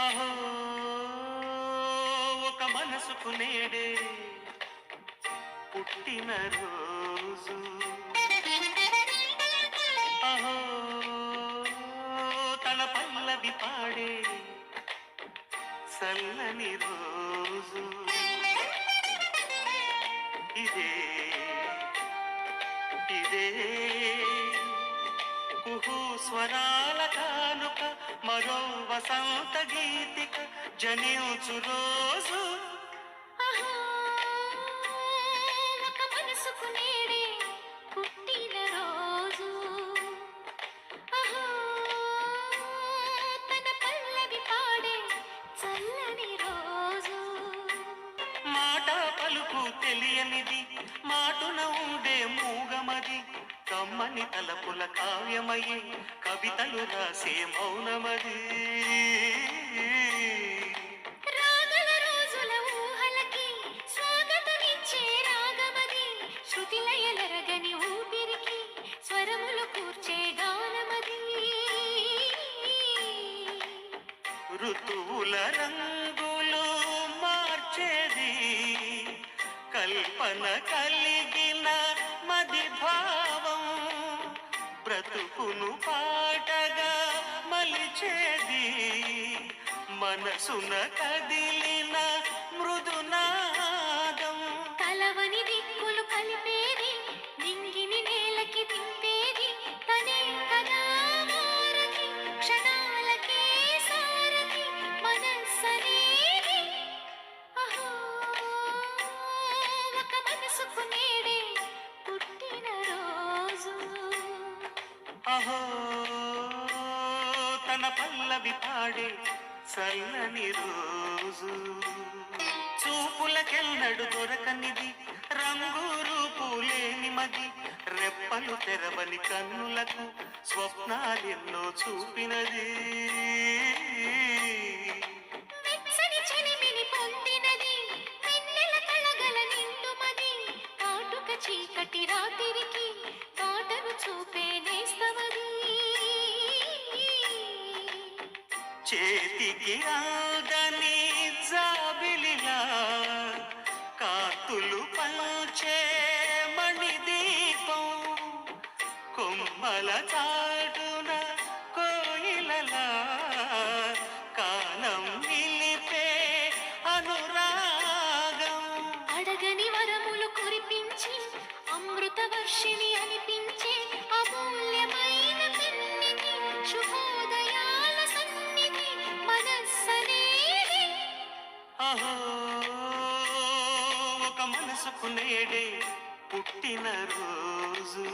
అహో ఒక మనసుకు నేడే పుట్టిన రోజు. అహో తన పల్లవి పాడే చల్లని రోజు. ఇదే ఇదే కుహు స్వరాల కానుక, మరో వసంత గీతిక జనించు రోజు. అహో ఒక మనసుకు నేడే పుట్టిన రోజు. అహో తన పల్లవి పాడే చల్లని రోజు. మాట పలుకు తెలియనిది, మాటున ఉండే మూగమది, కమ్మని తలపుల కావ్యమయ్యి కవితలు రాసే మౌనమది. రాగల రోజుల ఊహలకి స్వాగతమిచ్చే రాగమది, శృతి లయలరగని ఊపిరికి స్వరములు కూర్చే గానమది. ఋతువుల రంగులు మార్చేది, కల్పన కలిగిన మది భావం, బ్రతుకును పాటగా మలిచేది, మనసున కదిలిన మృదునాదం. కలవని దిక్కులు కలిపేది, నింగిని నేలకి దింపేది, తనే కదా వారధి, క్షణాలకే సారథి మనస్సనేది. అహో ఒక మనసుకు నేడే పుట్టిన రోజు. అహో తన పల్లవి పాడే చల్లని రోజు. చూపులకెన్నడు దొరకనిది, రంగు రూపు లేని మది, రెప్పలు తెరవని కన్నులకు స్వప్నాలెన్నో చూపినది. వెచ్చని చెలిమిని పొందినది, వెన్నెల కళగల నిండుమది, కాటుక చీకటి రాత్రికి కాటను చూపే నేస్తమది. చేతికి రాదని జాబిలిలా కాతులు పంచే మణిదీపం, కొమ్మల చాటున కోయిలలా కాలం నిలిపే అనురాగం. అడగని వరములు కురిపించి అమృత వర్షిణి అనిపించే అమూల్యమైన పెన్నిధి, శుభోదయాల సన్నిధి మనస్సనేది. అహో ఒక మనసుకు నేడే పుట్టిన రోజు.